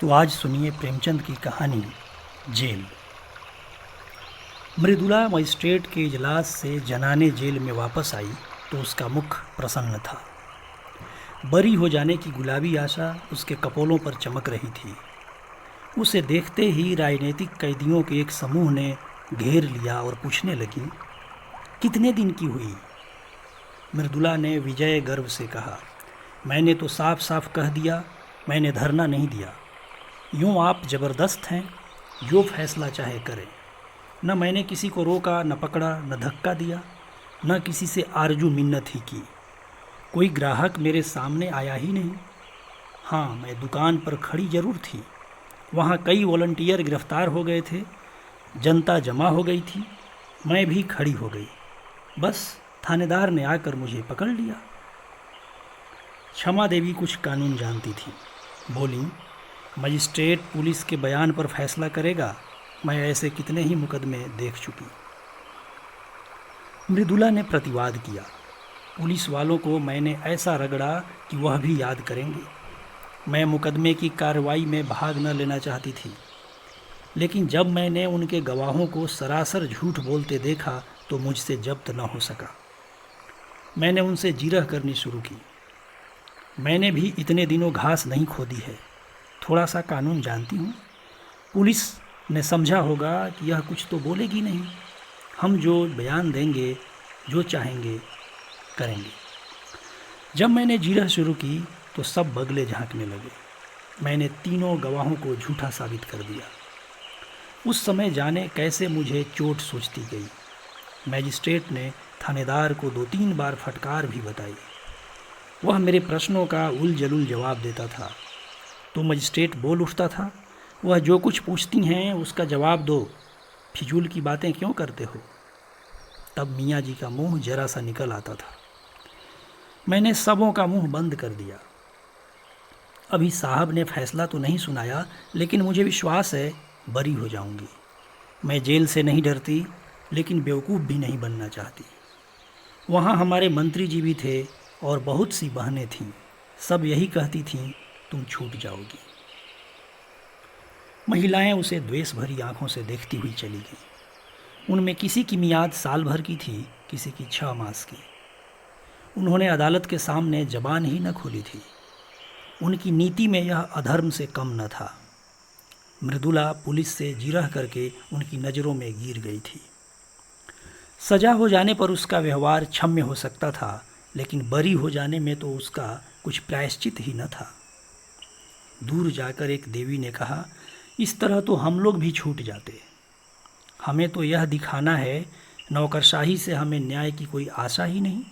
तो आज सुनिए प्रेमचंद की कहानी जेल। मृदुला मजिस्ट्रेट के इजलास से जनाने जेल में वापस आई तो उसका मुख प्रसन्न था। बरी हो जाने की गुलाबी आशा उसके कपोलों पर चमक रही थी। उसे देखते ही राजनीतिक कैदियों के एक समूह ने घेर लिया और पूछने लगी, कितने दिन की हुई? मृदुला ने विजय गर्व से कहा, मैंने तो साफ साफ कह दिया, मैंने धरना नहीं दिया। यूँ आप ज़बरदस्त हैं, जो फैसला चाहे करें। न मैंने किसी को रोका, न पकड़ा, न धक्का दिया, न किसी से आरजू मिन्नत ही की। कोई ग्राहक मेरे सामने आया ही नहीं। हाँ, मैं दुकान पर खड़ी ज़रूर थी। वहाँ कई वॉलंटियर गिरफ्तार हो गए थे, जनता जमा हो गई थी, मैं भी खड़ी हो गई। बस थानेदार ने आकर मुझे पकड़ लिया। क्षमा देवी कुछ कानून जानती थी। बोली, मजिस्ट्रेट पुलिस के बयान पर फैसला करेगा। मैं ऐसे कितने ही मुकदमे देख चुकी। मृदुला ने प्रतिवाद किया, पुलिस वालों को मैंने ऐसा रगड़ा कि वह भी याद करेंगे। मैं मुकदमे की कार्रवाई में भाग न लेना चाहती थी, लेकिन जब मैंने उनके गवाहों को सरासर झूठ बोलते देखा तो मुझसे जब्त न हो सका। मैंने उनसे जिरह करनी शुरू की। मैंने भी इतने दिनों घास नहीं खोदी है, थोड़ा सा कानून जानती हूँ। पुलिस ने समझा होगा कि यह कुछ तो बोलेगी नहीं, हम जो बयान देंगे, जो चाहेंगे करेंगे। जब मैंने जिरह शुरू की तो सब बगले झांकने लगे। मैंने तीनों गवाहों को झूठा साबित कर दिया। उस समय जाने कैसे मुझे चोट सोचती गई। मैजिस्ट्रेट ने थानेदार को 2-3 बार फटकार भी बताई। वह मेरे प्रश्नों का उलझुल जवाब देता था तो मजिस्ट्रेट बोल उठता था, वह जो कुछ पूछती हैं उसका जवाब दो, फिजूल की बातें क्यों करते हो? तब मियाँ जी का मुंह जरा सा निकल आता था। मैंने सबों का मुंह बंद कर दिया। अभी साहब ने फैसला तो नहीं सुनाया, लेकिन मुझे विश्वास है बरी हो जाऊंगी। मैं जेल से नहीं डरती, लेकिन बेवकूफ़ भी नहीं बनना चाहती। वहाँ हमारे मंत्री जी भी थे और बहुत सी बहनें थीं। सब यही कहती थीं, तुम छूट जाओगी। महिलाएं उसे द्वेष भरी आंखों से देखती हुई चली गईं। उनमें किसी की मियाद साल भर की थी, किसी की 6 मास की। उन्होंने अदालत के सामने जबान ही न खोली थी। उनकी नीति में यह अधर्म से कम न था। मृदुला पुलिस से जिरह करके उनकी नज़रों में गिर गई थी। सजा हो जाने पर उसका व्यवहार क्षम्य हो सकता था, लेकिन बरी हो जाने में तो उसका कुछ प्रायश्चित ही न था। दूर जाकर एक देवी ने कहा, इस तरह तो हम लोग भी छूट जाते। हमें तो यह दिखाना है, नौकरशाही से हमें न्याय की कोई आशा ही नहीं।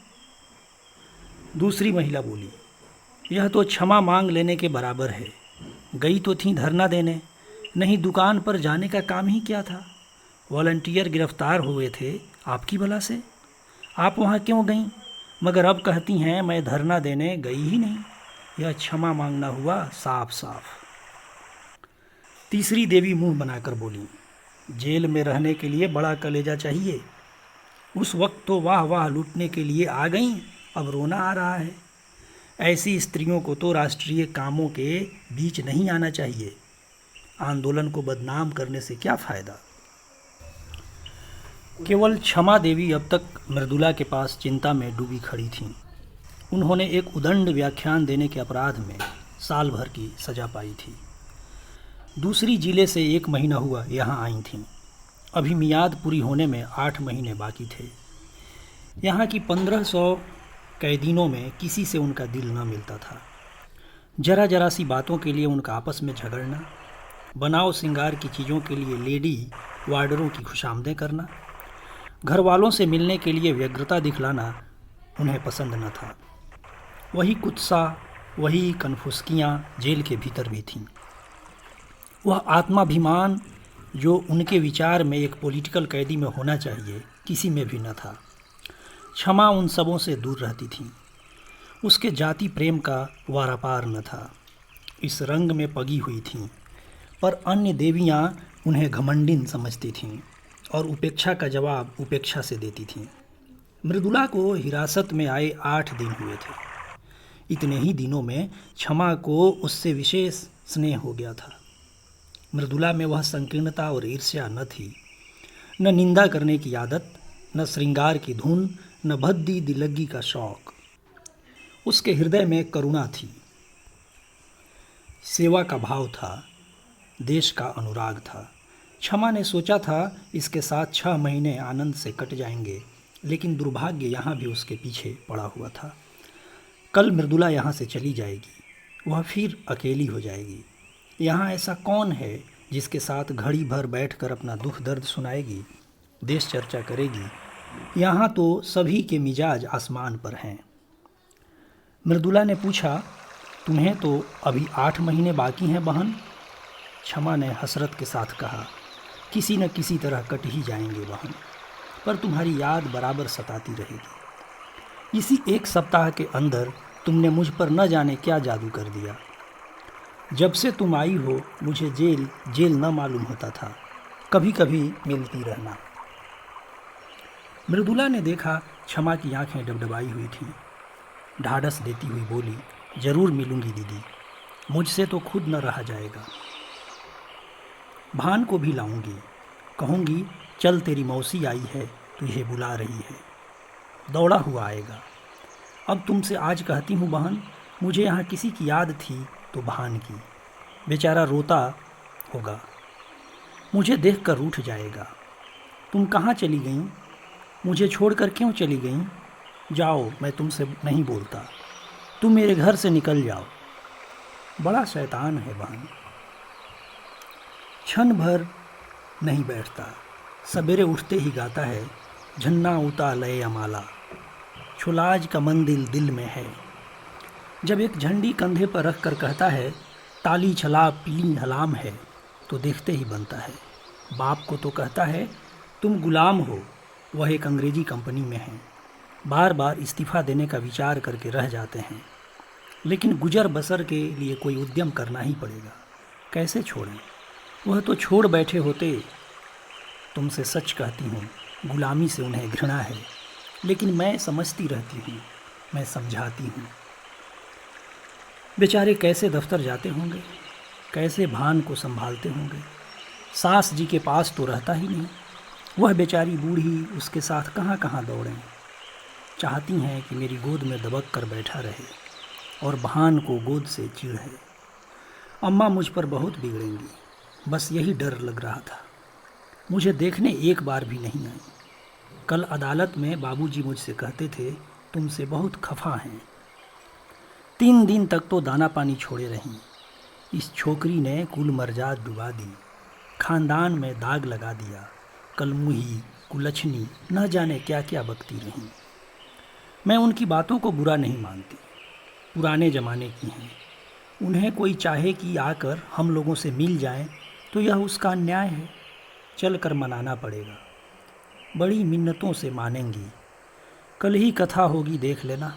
दूसरी महिला बोली, यह तो क्षमा मांग लेने के बराबर है। गई तो थी धरना देने, नहीं दुकान पर जाने का काम ही क्या था? वॉलंटियर गिरफ्तार हुए थे आपकी भला से, आप वहाँ क्यों गईं? मगर अब कहती हैं मैं धरना देने गई ही नहीं। यह क्षमा मांगना हुआ साफ साफ। तीसरी देवी मुंह बनाकर बोली, जेल में रहने के लिए बड़ा कलेजा चाहिए। उस वक्त तो वाह वाह लूटने के लिए आ गईं, अब रोना आ रहा है। ऐसी स्त्रियों को तो राष्ट्रीय कामों के बीच नहीं आना चाहिए। आंदोलन को बदनाम करने से क्या फ़ायदा? केवल क्षमा देवी अब तक मृदुला के पास चिंता में डूबी खड़ी थीं। उन्होंने एक उदंड व्याख्यान देने के अपराध में साल भर की सज़ा पाई थी। दूसरी जिले से 1 महीना हुआ यहाँ आई थीं। अभी मियाद पूरी होने में 8 महीने बाकी थे। यहाँ की 1500 कैदीनों में किसी से उनका दिल न मिलता था। जरा जरा सी बातों के लिए उनका आपस में झगड़ना, बनाव सिंगार की चीज़ों के लिए लेडी वार्डरों की खुशामदें करना, घर वालों से मिलने के लिए व्यग्रता दिखलाना उन्हें पसंद न था। वही कुत्सा, वही कनफुसकियाँ जेल के भीतर भी थीं। वह आत्माभिमान जो उनके विचार में एक पॉलिटिकल कैदी में होना चाहिए, किसी में भी न था। क्षमा उन सबों से दूर रहती थी। उसके जाति प्रेम का वारापार न था। इस रंग में पगी हुई थीं, पर अन्य देवियाँ उन्हें घमंडिन समझती थीं और उपेक्षा का जवाब उपेक्षा से देती थीं। मृदुला को हिरासत में आए 8 दिन हुए थे। इतने ही दिनों में क्षमा को उससे विशेष स्नेह हो गया था। मृदुला में वह संकीर्णता और ईर्ष्या न थी, न निंदा करने की आदत, न श्रृंगार की धुन, न भद्दी दिलगी का शौक। उसके हृदय में करुणा थी, सेवा का भाव था, देश का अनुराग था। क्षमा ने सोचा था इसके साथ 6 महीने आनंद से कट जाएंगे, लेकिन दुर्भाग्य यहाँ भी उसके पीछे पड़ा हुआ था। कल मृदुला यहाँ से चली जाएगी, वह फिर अकेली हो जाएगी। यहाँ ऐसा कौन है जिसके साथ घड़ी भर बैठकर अपना दुख दर्द सुनाएगी, देश चर्चा करेगी। यहाँ तो सभी के मिजाज आसमान पर हैं। मृदुला ने पूछा, तुम्हें तो अभी 8 महीने बाकी हैं बहन। क्षमा ने हसरत के साथ कहा, किसी न किसी तरह कट ही जाएंगे बहन, पर तुम्हारी याद बराबर सताती रहेगी। इसी 1 सप्ताह के अंदर तुमने मुझ पर न जाने क्या जादू कर दिया। जब से तुम आई हो मुझे जेल न मालूम होता था, कभी कभी मिलती रहना। मृदुला ने देखा क्षमा की आंखें डबडबाई हुई थीं। ढाढ़स देती हुई बोली, जरूर मिलूंगी दीदी, मुझसे तो खुद न रहा जाएगा। भान को भी लाऊंगी, कहूँगी चल तेरी मौसी आई है, तुझे बुला रही है। दौड़ा हुआ आएगा। अब तुमसे आज कहती हूँ बहन, मुझे यहाँ किसी की याद थी तो भान की। बेचारा रोता होगा, मुझे देखकर रूठ जाएगा। तुम कहाँ चली गईं? मुझे छोड़कर क्यों चली गईं? जाओ, मैं तुमसे नहीं बोलता, तुम मेरे घर से निकल जाओ। बड़ा शैतान है बहन। क्षण भर नहीं बैठता, सवेरे उठते ही गाता है, झन्ना उता लय अमाला, छुलाज का मंदिल दिल में है। जब एक झंडी कंधे पर रख कर कहता है, ताली छला पीली हलाम है, तो देखते ही बनता है। बाप को तो कहता है, तुम गुलाम हो, वह एक अंग्रेजी कंपनी में है। बार बार इस्तीफ़ा देने का विचार करके रह जाते हैं, लेकिन गुजर बसर के लिए कोई उद्यम करना ही पड़ेगा। कैसे छोड़ें? वह तो छोड़ बैठे होते। तुमसे सच कहती हूँ, गुलामी से उन्हें घृणा है, लेकिन मैं समझती रहती हूँ, मैं समझाती हूँ। बेचारे कैसे दफ्तर जाते होंगे, कैसे भान को संभालते होंगे। सास जी के पास तो रहता ही नहीं, वह बेचारी बूढ़ी उसके साथ कहाँ कहाँ दौड़ें। चाहती हैं कि मेरी गोद में दबक कर बैठा रहे और भान को गोद से चिढ़े। अम्मा मुझ पर बहुत बिगड़ेंगी, बस यही डर लग रहा था। मुझे देखने एक बार भी नहीं आई। कल अदालत में बाबूजी मुझसे कहते थे, तुमसे बहुत खफा हैं। 3 दिन तक तो दाना पानी छोड़े रहीं। इस छोकरी ने कुल मर्जाद डुबा दी, खानदान में दाग लगा दिया। कलमुही कुलछनी न जाने क्या क्या बकती रहीं। मैं उनकी बातों को बुरा नहीं मानती, पुराने ज़माने की हैं। उन्हें कोई चाहे कि आकर हम लोगों से मिल जाएं, तो यह उसका अन्याय है। चल कर मनाना पड़ेगा। बड़ी मिन्नतों से मानेंगी। कल ही कथा होगी, देख लेना।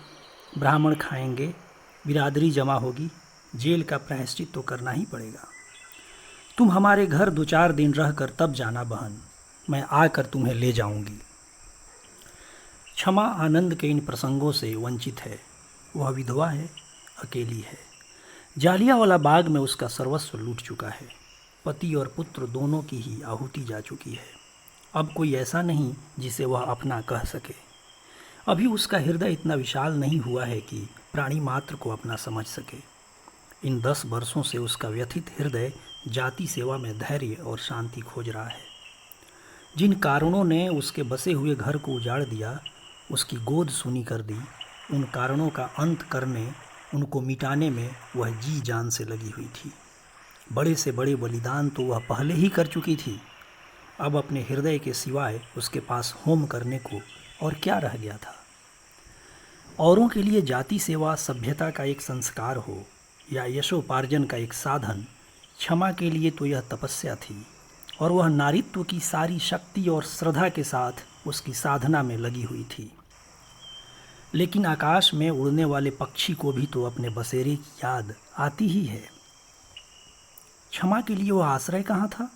ब्राह्मण खाएंगे, बिरादरी जमा होगी, जेल का प्रायश्चित तो करना ही पड़ेगा। तुम हमारे घर 2-4 दिन रह कर तब जाना बहन, मैं आकर तुम्हें ले जाऊंगी। क्षमा आनंद के इन प्रसंगों से वंचित है। वह विधवा है, अकेली है। जालियांवाला बाग में उसका सर्वस्व लूट चुका है। पति और पुत्र दोनों की ही आहुति जा चुकी है। अब कोई ऐसा नहीं जिसे वह अपना कह सके। अभी उसका हृदय इतना विशाल नहीं हुआ है कि प्राणी मात्र को अपना समझ सके। इन 10 वर्षों से उसका व्यथित हृदय जाति सेवा में धैर्य और शांति खोज रहा है। जिन कारणों ने उसके बसे हुए घर को उजाड़ दिया, उसकी गोद सूनी कर दी, उन कारणों का अंत करने, उनको मिटाने में वह जी जान से लगी हुई थी। बड़े से बड़े बलिदान तो वह पहले ही कर चुकी थी। अब अपने हृदय के सिवाय उसके पास होम करने को और क्या रह गया था। औरों के लिए जाति सेवा सभ्यता का एक संस्कार हो या यशोपार्जन का एक साधन, क्षमा के लिए तो यह तपस्या थी, और वह नारीत्व की सारी शक्ति और श्रद्धा के साथ उसकी साधना में लगी हुई थी। लेकिन आकाश में उड़ने वाले पक्षी को भी तो अपने बसेरे की याद आती ही है। क्षमा के लिए वह आश्रय कहाँ था?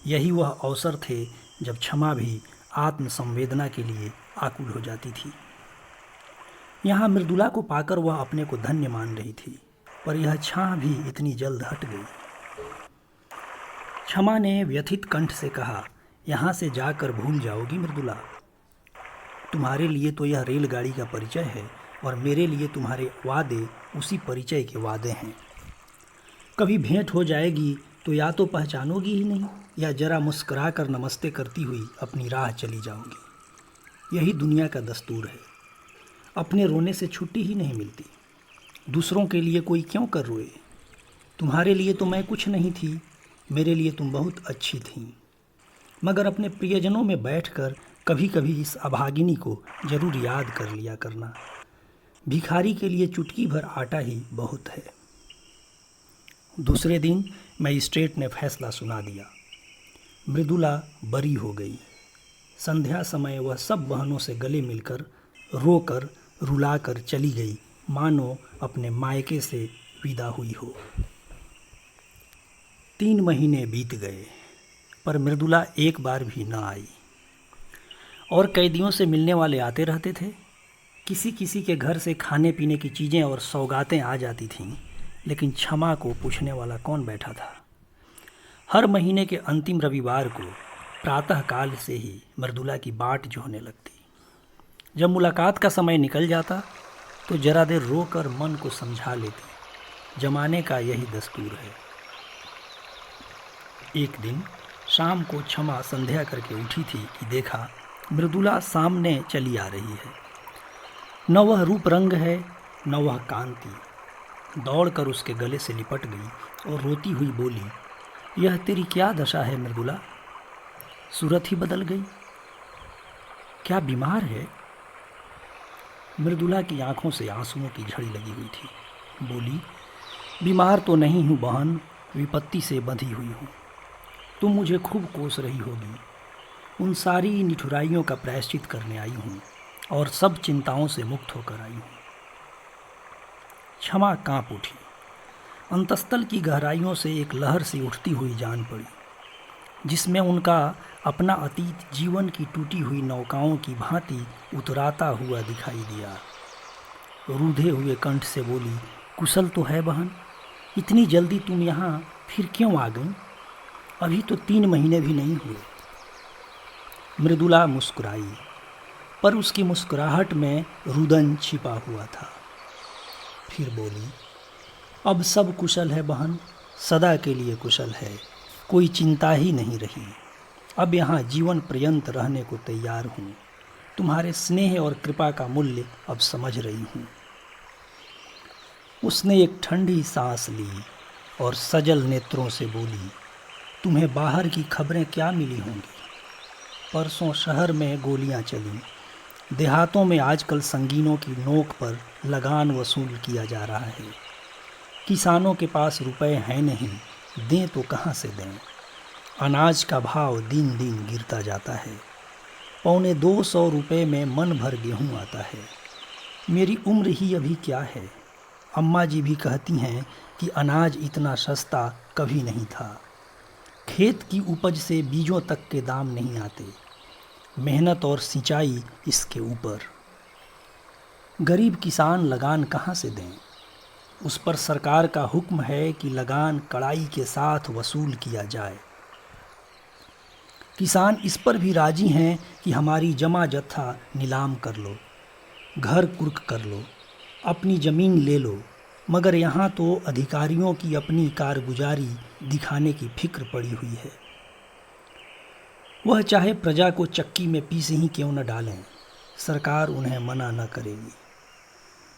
यही वह अवसर थे जब क्षमा भी आत्मसंवेदना के लिए आकुल हो जाती थी। यहाँ मृदुला को पाकर वह अपने को धन्य मान रही थी। पर यह छां भी इतनी जल्द हट गई। क्षमा ने व्यथित कंठ से कहा, यहाँ से जाकर भूल जाओगी मृदुला। तुम्हारे लिए तो यह रेलगाड़ी का परिचय है और मेरे लिए तुम्हारे वादे उसी परिचय के वादे हैं। कभी भेंट हो जाएगी तो या तो पहचानोगी ही नहीं या जरा मुस्कुरा कर नमस्ते करती हुई अपनी राह चली जाओगी। यही दुनिया का दस्तूर है। अपने रोने से छुट्टी ही नहीं मिलती। दूसरों के लिए कोई क्यों कर रोए? तुम्हारे लिए तो मैं कुछ नहीं थी, मेरे लिए तुम बहुत अच्छी थी। मगर अपने प्रियजनों में बैठकर कभी कभी इस अभागिनी को जरूर याद कर लिया करना। भिखारी के लिए चुटकी भर आटा ही बहुत है। दूसरे दिन मजिस्ट्रेट ने फैसला सुना दिया। मृदुला बरी हो गई। संध्या समय वह सब बहनों से गले मिलकर रोकर रुलाकर चली गई, मानो अपने मायके से विदा हुई हो। 3 महीने बीत गए पर मृदुला एक बार भी न आई। और कैदियों से मिलने वाले आते रहते थे। किसी किसी के घर से खाने पीने की चीज़ें और सौगातें आ जाती थीं, लेकिन क्षमा को पूछने वाला कौन बैठा था। हर महीने के अंतिम रविवार को प्रातःकाल से ही मृदुला की बाट जो होने लगती। जब मुलाकात का समय निकल जाता तो जरा देर रोकर मन को समझा लेती। जमाने का यही दस्तूर है। एक दिन शाम को क्षमा संध्या करके उठी थी कि देखा मृदुला सामने चली आ रही है। न वह रूप रंग है न वह कांति। दौड़कर उसके गले से लिपट गई और रोती हुई बोली, यह तेरी क्या दशा है मृदुला? सूरत ही बदल गई। क्या बीमार है? मृदुला की आंखों से आंसुओं की झड़ी लगी हुई थी। बोली, बीमार तो नहीं हूँ बहन, विपत्ति से बंधी हुई हूँ। तुम मुझे खूब कोस रही होगी। उन सारी निठुराइयों का प्रायश्चित करने आई हूँ और सब चिंताओं से मुक्त होकर आई हूँ। क्षमा कांप उठी। अंतस्तल की गहराइयों से एक लहर सी उठती हुई जान पड़ी, जिसमें उनका अपना अतीत जीवन की टूटी हुई नौकाओं की भांति उतराता हुआ दिखाई दिया। रूधे हुए कंठ से बोली, कुशल तो है बहन? इतनी जल्दी तुम यहाँ फिर क्यों आ गई? अभी तो 3 महीने भी नहीं हुए। मृदुला मुस्कुराई, पर उसकी मुस्कुराहट में रुदन छिपा हुआ था। फिर बोली, अब सब कुशल है बहन, सदा के लिए कुशल है। कोई चिंता ही नहीं रही। अब यहाँ जीवन पर्यंत रहने को तैयार हूँ। तुम्हारे स्नेह और कृपा का मूल्य अब समझ रही हूँ। उसने एक ठंडी सांस ली और सजल नेत्रों से बोली, तुम्हें बाहर की खबरें क्या मिली होंगी? परसों शहर में गोलियां चलीं। देहातों में आजकल संगीनों की नोक पर लगान वसूल किया जा रहा है। किसानों के पास रुपए हैं नहीं, दें तो कहाँ से दें। अनाज का भाव दिन दिन गिरता जाता है। 250 रुपये में मन भर गेहूँ आता है। मेरी उम्र ही अभी क्या है। अम्मा जी भी कहती हैं कि अनाज इतना सस्ता कभी नहीं था। खेत की उपज से बीजों तक के दाम नहीं आते। मेहनत और सिंचाई इसके ऊपर। गरीब किसान लगान कहाँ से दें? उस पर सरकार का हुक्म है कि लगान कड़ाई के साथ वसूल किया जाए। किसान इस पर भी राजी हैं कि हमारी जमा जत्था नीलाम कर लो, घर कुर्क कर लो, अपनी ज़मीन ले लो। मगर यहाँ तो अधिकारियों की अपनी कारगुजारी दिखाने की फिक्र पड़ी हुई है। वह चाहे प्रजा को चक्की में पीस ही क्यों न डालें, सरकार उन्हें मना न करेगी।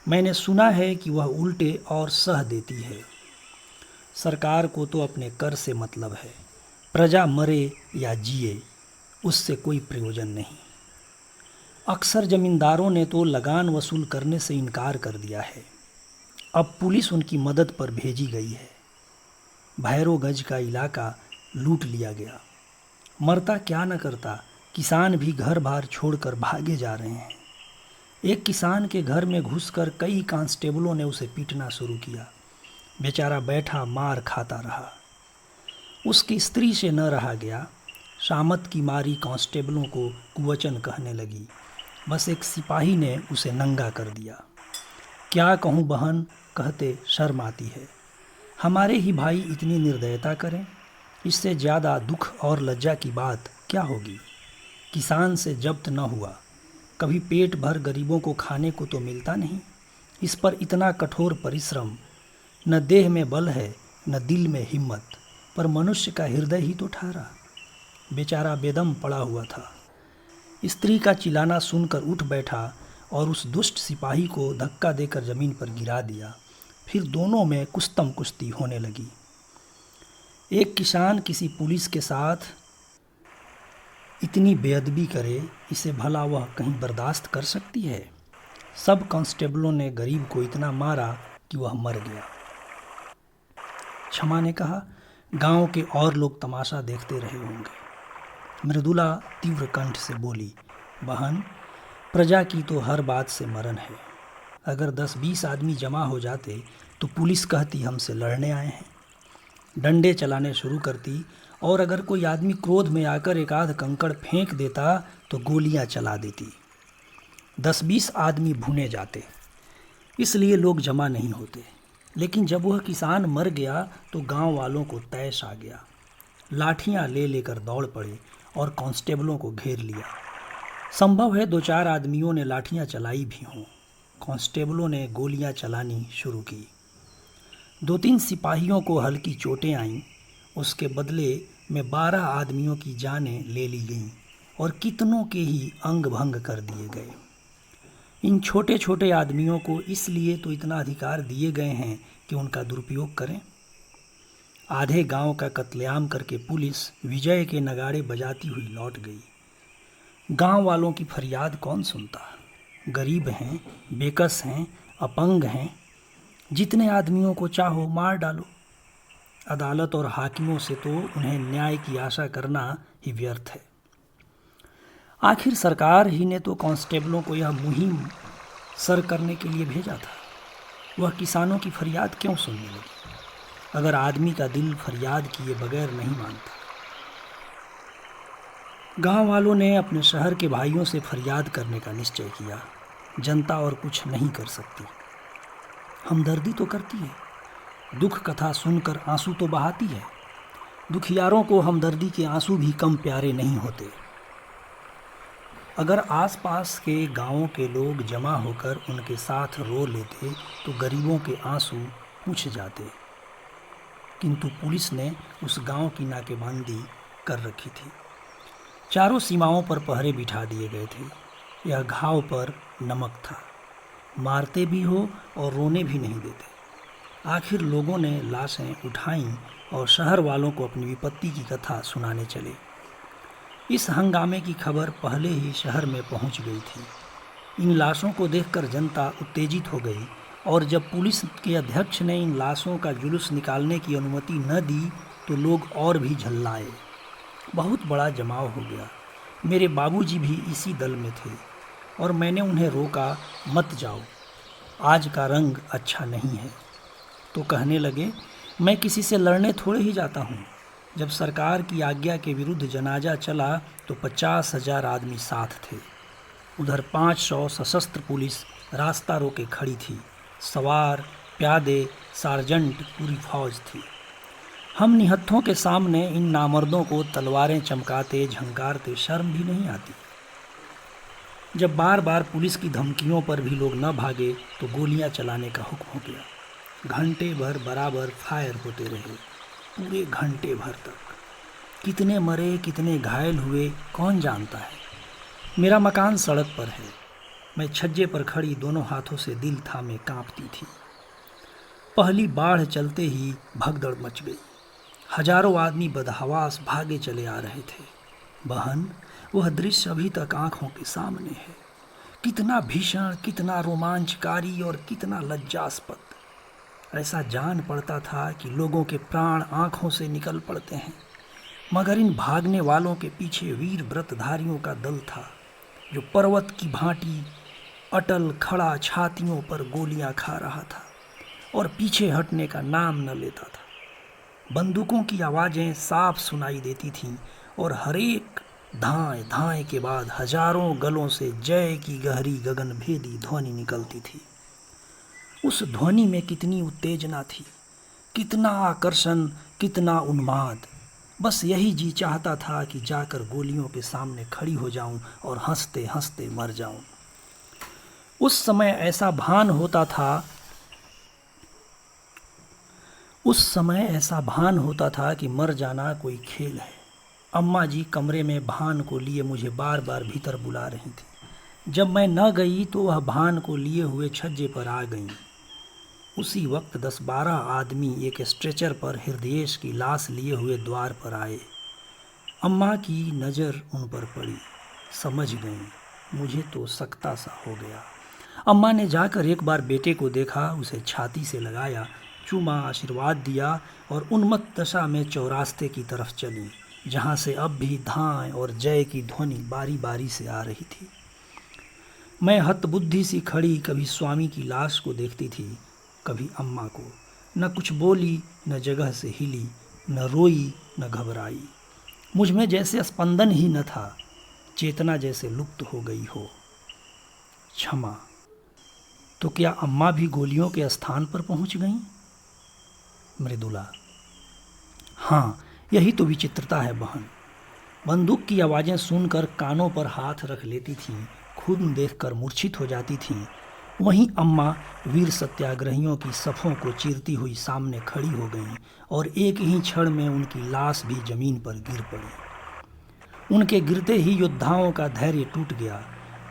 मैंने सुना है कि वह उल्टे और सह देती है। सरकार को तो अपने कर से मतलब है। प्रजा मरे या जिए, उससे कोई प्रयोजन नहीं। अक्सर जमींदारों ने तो लगान वसूल करने से इनकार कर दिया है। अब पुलिस उनकी मदद पर भेजी गई है। भैरोगंज का इलाका लूट लिया गया। मरता क्या न करता, किसान भी घर बार छोड़कर भागे जा रहे हैं। एक किसान के घर में घुसकर कई कांस्टेबलों ने उसे पीटना शुरू किया। बेचारा बैठा मार खाता रहा। उसकी स्त्री से न रहा गया। शामत की मारी कांस्टेबलों को कुवचन कहने लगी। बस एक सिपाही ने उसे नंगा कर दिया। क्या कहूँ बहन, कहते शर्म आती है। हमारे ही भाई इतनी निर्दयता करें, इससे ज़्यादा दुख और लज्जा की बात क्या होगी। किसान से जब्त न हुआ, कभी पेट भर गरीबों को खाने को तो मिलता नहीं। इस पर इतना कठोर परिश्रम, न देह में बल है न दिल में हिम्मत, पर मनुष्य का हृदय ही तो ठहरा। बेचारा बेदम पड़ा हुआ था। स्त्री का चिल्लाना सुनकर उठ बैठा और उस दुष्ट सिपाही को धक्का देकर ज़मीन पर गिरा दिया। फिर दोनों में कुस्तम कुश्ती होने लगी। एक किसान किसी पुलिस के साथ इतनी बेअदबी करे, इसे भला वह कहीं बर्दाश्त कर सकती है। सब कांस्टेबलों ने गरीब को इतना मारा कि वह मर गया। क्षमा ने कहा, गांव के और लोग तमाशा देखते रहे होंगे। मृदुला तीव्र कंठ से बोली, बहन, प्रजा की तो हर बात से मरण है। अगर 10-20 आदमी जमा हो जाते तो पुलिस कहती हमसे लड़ने आए हैं, डंडे चलाने शुरू करती, और अगर कोई आदमी क्रोध में आकर एक आध कंकड़ फेंक देता तो गोलियां चला देती। 10-20 आदमी भुने जाते, इसलिए लोग जमा नहीं होते। लेकिन जब वह किसान मर गया तो गांव वालों को तैश आ गया। लाठियां ले लेकर दौड़ पड़े और कांस्टेबलों को घेर लिया। संभव है 2-4 आदमियों ने लाठियां चलाई भी हों। कांस्टेबलों ने गोलियां चलानी शुरू की। 2-3 सिपाहियों को हल्की चोटें आईं। उसके बदले में 12 आदमियों की जानें ले ली गईं और कितनों के ही अंग भंग कर दिए गए। इन छोटे छोटे आदमियों को इसलिए तो इतना अधिकार दिए गए हैं कि उनका दुरुपयोग करें। आधे गांव का कत्लेआम करके पुलिस विजय के नगाड़े बजाती हुई लौट गई। गांव वालों की फरियाद कौन सुनता। गरीब हैं, बेकस हैं, अपंग हैं, जितने आदमियों को चाहो मार डालो। अदालत और हाकिमों से तो उन्हें न्याय की आशा करना ही व्यर्थ है। आखिर सरकार ही ने तो कांस्टेबलों को यह मुहिम सर करने के लिए भेजा था। वह किसानों की फरियाद क्यों सुनने लगी, अगर आदमी का दिल फरियाद किए बगैर नहीं मानता। गांव वालों ने अपने शहर के भाइयों से फरियाद करने का निश्चय किया। जनता और कुछ नहीं कर सकती, हमदर्दी तो करती है, दुख कथा सुनकर आंसू तो बहाती है। दुखियारों को हमदर्दी के आंसू भी कम प्यारे नहीं होते। अगर आसपास के गांवों के लोग जमा होकर उनके साथ रो लेते तो गरीबों के आंसू पूछ जाते। किंतु पुलिस ने उस गांव की नाकेबंदी कर रखी थी। चारों सीमाओं पर पहरे बिठा दिए गए थे। यह घाव पर नमक था, मारते भी हो और रोने भी नहीं देते। आखिर लोगों ने लाशें उठाईं और शहर वालों को अपनी विपत्ति की कथा सुनाने चले। इस हंगामे की खबर पहले ही शहर में पहुंच गई थी। इन लाशों को देखकर जनता उत्तेजित हो गई और जब पुलिस के अध्यक्ष ने इन लाशों का जुलूस निकालने की अनुमति न दी तो लोग और भी झल्लाए। बहुत बड़ा जमाव हो गया। मेरे बाबूजी भी इसी दल में थे और मैंने उन्हें रोका, मत जाओ, आज का रंग अच्छा नहीं है। तो कहने लगे, मैं किसी से लड़ने थोड़े ही जाता हूँ। जब सरकार की आज्ञा के विरुद्ध जनाजा चला तो 50,000 आदमी साथ थे। उधर 500 सशस्त्र पुलिस रास्ता रोके खड़ी थी। सवार, प्यादे, सार्जेंट, पूरी फौज थी। हम निहत्थों के सामने इन नामर्दों को तलवारें चमकाते झंकारते शर्म भी नहीं आती। जब बार बार पुलिस की धमकियों पर भी लोग न भागे तो गोलियां चलाने का हुक्म हो गया। घंटे भर बराबर फायर होते रहे, पूरे घंटे भर तक। कितने मरे कितने घायल हुए कौन जानता है। मेरा मकान सड़क पर है। मैं छज्जे पर खड़ी दोनों हाथों से दिल थामे कांपती थी। पहली बाढ़ चलते ही भगदड़ मच गई। हजारों आदमी बदहवास भागे चले आ रहे थे। बहन, वह दृश्य अभी तक आंखों के सामने है। कितना भीषण, कितना रोमांचकारी और कितना लज्जास्पद। ऐसा जान पड़ता था कि लोगों के प्राण आंखों से निकल पड़ते हैं। मगर इन भागने वालों के पीछे वीर व्रतधारियों का दल था जो पर्वत की भांति अटल खड़ा छातियों पर गोलियां खा रहा था और पीछे हटने का नाम न लेता था। बंदूकों की आवाज़ें साफ सुनाई देती थीं और हरेक धाए धाए के बाद हजारों गलों से जय की गहरी गगनभेदी ध्वनि निकलती थी। उस ध्वनि में कितनी उत्तेजना थी, कितना आकर्षण, कितना उन्माद। बस यही जी चाहता था कि जाकर गोलियों के सामने खड़ी हो जाऊं और हंसते हंसते मर जाऊं। उस समय ऐसा भान होता था कि मर जाना कोई खेल है। अम्मा जी कमरे में भान को लिए मुझे बार बार भीतर बुला रही थी। जब मैं न गई तो वह भान को लिए हुए छज्जे पर आ गईं। उसी वक्त 10-12 आदमी एक स्ट्रेचर पर हृदयेश की लाश लिए हुए द्वार पर आए। अम्मा की नज़र उन पर पड़ी, समझ गईं। मुझे तो सकता सा हो गया। अम्मा ने जाकर एक बार बेटे को देखा, उसे छाती से लगाया, चूमा, आशीर्वाद दिया और उन्मत्त दशा में चौरास्ते की तरफ चली, जहाँ से अब भी धाय और जय की ध्वनि बारी बारी से आ रही थी। मैं हतबुद्धि सी खड़ी कभी स्वामी की लाश को देखती थी, कभी अम्मा को। न कुछ बोली, न जगह से हिली, न रोई, न घबराई। मुझ में जैसे स्पंदन ही न था, चेतना जैसे लुप्त हो गई हो। क्षमा। तो क्या अम्मा भी गोलियों के स्थान पर पहुंच गईं? मृदुला: हाँ, यही तो विचित्रता है बहन। बंदूक की आवाज़ें सुनकर कानों पर हाथ रख लेती थीं, खून देखकर मूर्छित हो जाती थीं। वहीं अम्मा वीर सत्याग्रहियों की सफ़ों को चीरती हुई सामने खड़ी हो गईं और एक ही क्षण में उनकी लाश भी जमीन पर गिर पड़ी। उनके गिरते ही योद्धाओं का धैर्य टूट गया,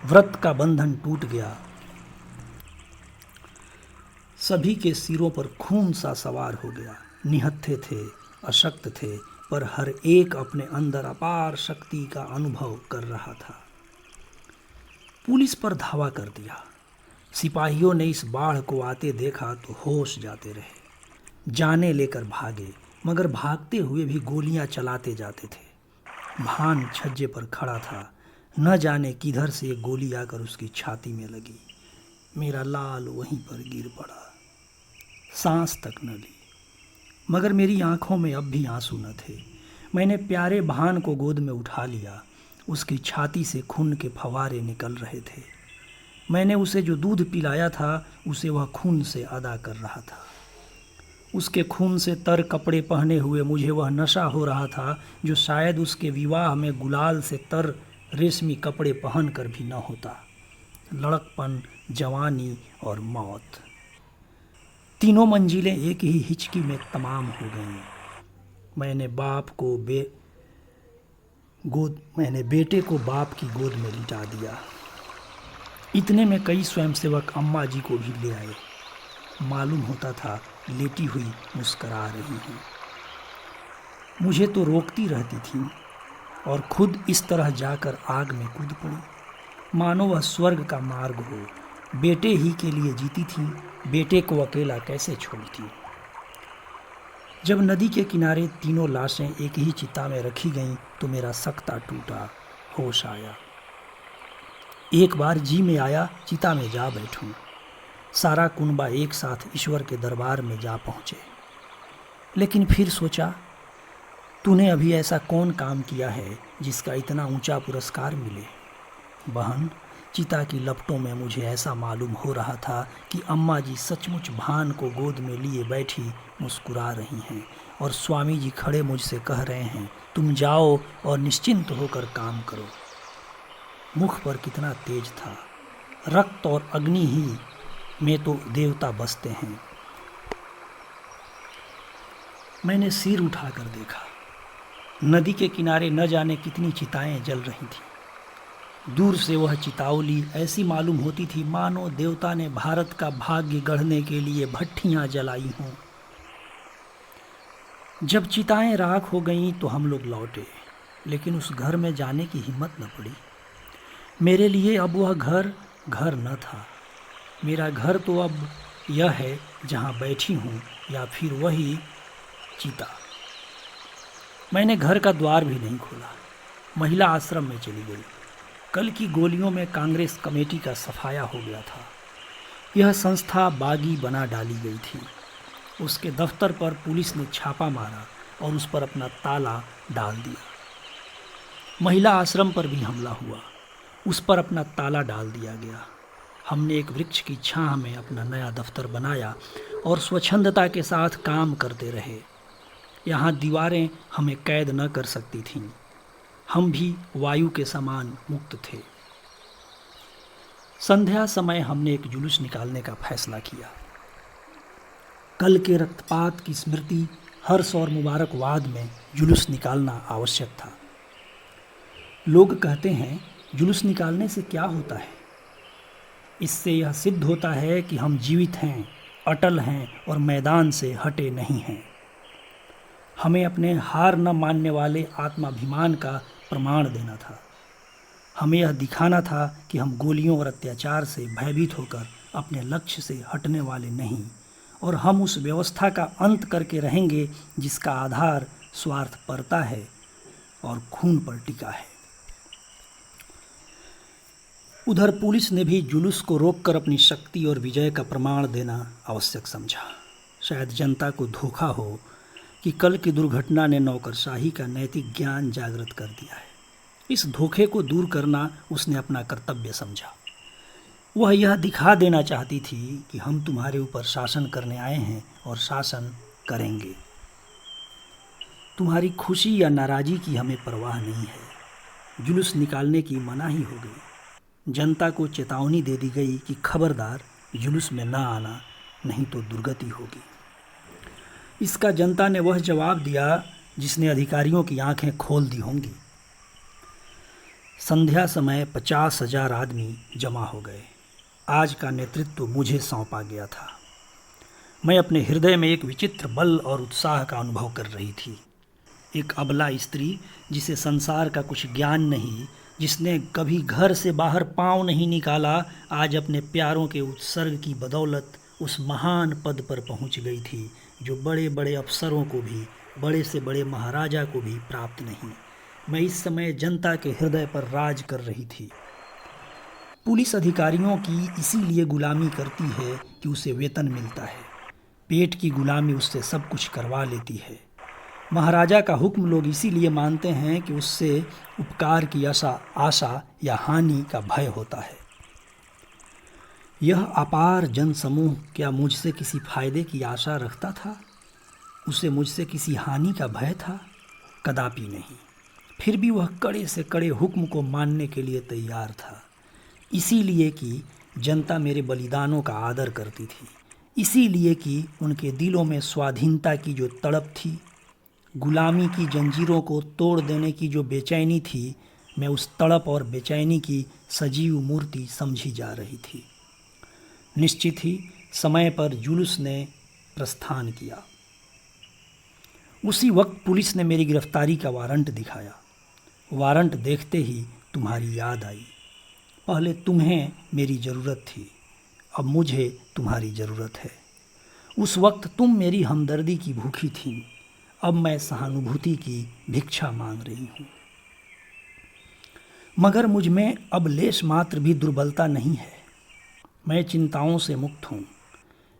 व्रत का बंधन टूट गया। सभी के सिरों पर खून सा सवार हो गया। निहत्थे थे, अशक्त थे, पर हर एक अपने अंदर अपार शक्ति का अनुभव कर रहा था। पुलिस पर धावा कर दिया। सिपाहियों ने इस बाढ़ को आते देखा तो होश जाते रहे। जाने लेकर भागे, मगर भागते हुए भी गोलियां चलाते जाते थे। भान छज्जे पर खड़ा था, न जाने किधर से एक गोली आकर उसकी छाती में लगी। मेरा लाल वहीं पर गिर पड़ा, सांस तक न ली, मगर मेरी आंखों में अब भी आंसू न थे। मैंने प्यारे भान को गोद में उठा लिया। उसकी छाती से खून के फव्वारे निकल रहे थे। मैंने उसे जो दूध पिलाया था उसे वह खून से अदा कर रहा था। उसके खून से तर कपड़े पहने हुए मुझे वह नशा हो रहा था जो शायद उसके विवाह में गुलाल से तर रेशमी कपड़े पहन कर भी न होता। लड़कपन, जवानी और मौत, तीनों मंजिलें एक ही हिचकी में तमाम हो गईं। मैंने बेटे को बाप की गोद में लिटा दिया। इतने में कई स्वयंसेवक अम्मा जी को भी ले आए। मालूम होता था लेटी हुई मुस्करा रही हैं। मुझे तो रोकती रहती थी और खुद इस तरह जाकर आग में कूद पड़ी, मानो वह स्वर्ग का मार्ग हो। बेटे ही के लिए जीती थी, बेटे को अकेला कैसे छोड़ती। जब नदी के किनारे तीनों लाशें एक ही चिता में रखी गईं तो मेरा सकता टूटा, होश आया। एक बार जी में आया चिता में जा बैठूं। सारा कुनबा एक साथ ईश्वर के दरबार में जा पहुँचे। लेकिन फिर सोचा, तूने अभी ऐसा कौन काम किया है जिसका इतना ऊंचा पुरस्कार मिले। बहन, चिता की लपटों में मुझे ऐसा मालूम हो रहा था कि अम्मा जी सचमुच भान को गोद में लिए बैठी मुस्कुरा रही हैं और स्वामी जी खड़े मुझसे कह रहे हैं, तुम जाओ और निश्चिंत होकर काम करो। मुख पर कितना तेज था। रक्त और अग्नि ही में तो देवता बसते हैं। मैंने सिर उठाकर देखा। नदी के किनारे न जाने कितनी चिताएं जल रही थीं। दूर से वह चितावली ऐसी मालूम होती थी मानो देवता ने भारत का भाग्य गढ़ने के लिए भट्ठियां जलाई हों। जब चिताएं राख हो गईं तो हम लोग लौटे, लेकिन उस घर में जाने की हिम्मत न पड़ी। मेरे लिए अब वह घर न था। मेरा घर तो अब यह है जहाँ बैठी हूँ, या फिर वही चिता। मैंने घर का द्वार भी नहीं खोला। महिला आश्रम में चली गई। कल की गोलियों में कांग्रेस कमेटी का सफाया हो गया था। यह संस्था बागी बना डाली गई थी। उसके दफ्तर पर पुलिस ने छापा मारा और उस पर अपना ताला डाल दिया। महिला आश्रम पर भी हमला हुआ, उस पर अपना ताला डाल दिया गया। हमने एक वृक्ष की छांव में अपना नया दफ्तर बनाया और स्वच्छंदता के साथ काम करते रहे। यहाँ दीवारें हमें कैद न कर सकती थीं। हम भी वायु के समान मुक्त थे। संध्या समय हमने एक जुलूस निकालने का फैसला किया। कल के रक्तपात की स्मृति, हर्ष और मुबारकबाद में जुलूस निकालना आवश्यक था। लोग कहते हैं, जुलूस निकालने से क्या होता है? इससे यह सिद्ध होता है कि हम जीवित हैं, अटल हैं और मैदान से हटे नहीं हैं। हमें अपने हार न मानने वाले आत्माभिमान का प्रमाण देना था। हमें यह दिखाना था कि हम गोलियों और अत्याचार से भयभीत होकर अपने लक्ष्य से हटने वाले नहीं, और हम उस व्यवस्था का अंत करके रहेंगे जिसका आधार स्वार्थपरता है और खून पर टिका है। उधर पुलिस ने भी जुलूस को रोककर अपनी शक्ति और विजय का प्रमाण देना आवश्यक समझा। शायद जनता को धोखा हो कि कल की दुर्घटना ने नौकरशाही का नैतिक ज्ञान जागृत कर दिया है। इस धोखे को दूर करना उसने अपना कर्तव्य समझा। वह यह दिखा देना चाहती थी कि हम तुम्हारे ऊपर शासन करने आए हैं और शासन करेंगे। तुम्हारी खुशी या नाराज़गी की हमें परवाह नहीं है। जुलूस निकालने की मनाही हो गई। जनता को चेतावनी दे दी गई कि खबरदार जुलूस में न आना, नहीं तो दुर्गति होगी। इसका जनता ने वह जवाब दिया जिसने अधिकारियों की आंखें खोल दी होंगी। संध्या समय 50,000 आदमी जमा हो गए। आज का नेतृत्व मुझे सौंपा गया था। मैं अपने हृदय में एक विचित्र बल और उत्साह का अनुभव कर रही थी। एक अबला स्त्री जिसे संसार का कुछ ज्ञान नहीं, जिसने कभी घर से बाहर पाँव नहीं निकाला, आज अपने प्यारों के उत्सर्ग की बदौलत उस महान पद पर पहुंच गई थी जो बड़े बड़े अफसरों को भी, बड़े से बड़े महाराजा को भी प्राप्त नहीं। मैं इस समय जनता के हृदय पर राज कर रही थी। पुलिस अधिकारियों की इसीलिए गुलामी करती है कि उसे वेतन मिलता है। पेट की गुलामी उससे सब कुछ करवा लेती है। महाराजा का हुक्म लोग इसीलिए मानते हैं कि उससे उपकार की आशा या हानि का भय होता है। यह अपार जनसमूह क्या मुझसे किसी फायदे की आशा रखता था? उसे मुझसे किसी हानि का भय था? कदापि नहीं। फिर भी वह कड़े से कड़े हुक्म को मानने के लिए तैयार था। इसीलिए कि जनता मेरे बलिदानों का आदर करती थी, इसीलिए कि उनके दिलों में स्वाधीनता की जो तड़प थी, गुलामी की जंजीरों को तोड़ देने की जो बेचैनी थी, मैं उस तड़प और बेचैनी की सजीव मूर्ति समझी जा रही थी। निश्चित ही समय पर जुलूस ने प्रस्थान किया। उसी वक्त पुलिस ने मेरी गिरफ्तारी का वारंट दिखाया। वारंट देखते ही तुम्हारी याद आई। पहले तुम्हें मेरी ज़रूरत थी, अब मुझे तुम्हारी ज़रूरत है। उस वक्त तुम मेरी हमदर्दी की भूखी थी, अब मैं सहानुभूति की भिक्षा मांग रही हूँ। मगर मुझ में अब लेश मात्र भी दुर्बलता नहीं है। मैं चिंताओं से मुक्त हूँ।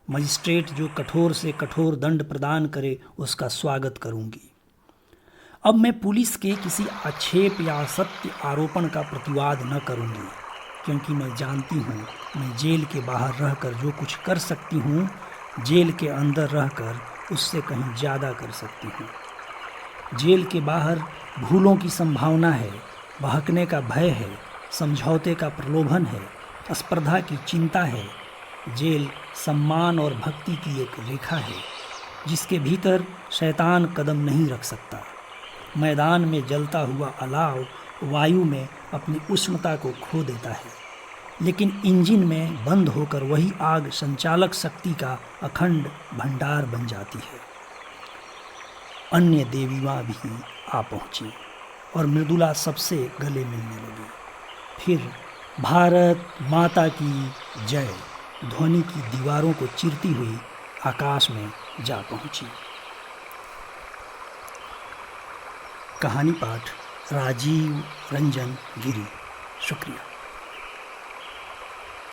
मजिस्ट्रेट जो कठोर से कठोर दंड प्रदान करे उसका स्वागत करूँगी। अब मैं पुलिस के किसी आक्षेप या असत्य आरोपण का प्रतिवाद न करूँगी, क्योंकि मैं जानती हूँ मैं जेल के बाहर रहकर जो कुछ कर सकती हूँ, जेल के अंदर रहकर उससे कहीं ज़्यादा कर सकती हूँ। जेल के बाहर भूलों की संभावना है, बहकने का भय है, समझौते का प्रलोभन है, स्पर्धा की चिंता है। जेल सम्मान और भक्ति की एक रेखा है जिसके भीतर शैतान कदम नहीं रख सकता। मैदान में जलता हुआ अलाव वायु में अपनी उष्णता को खो देता है, लेकिन इंजन में बंद होकर वही आग संचालक शक्ति का अखंड भंडार बन जाती है। अन्य देवीमाँ भी आ पहुँची और मृदुला सबसे गले मिलने लगी। फिर भारत माता की जय ध्वनि की दीवारों को चीरती हुई आकाश में जा पहुँची। कहानी पाठ राजीव रंजन गिरी। शुक्रिया।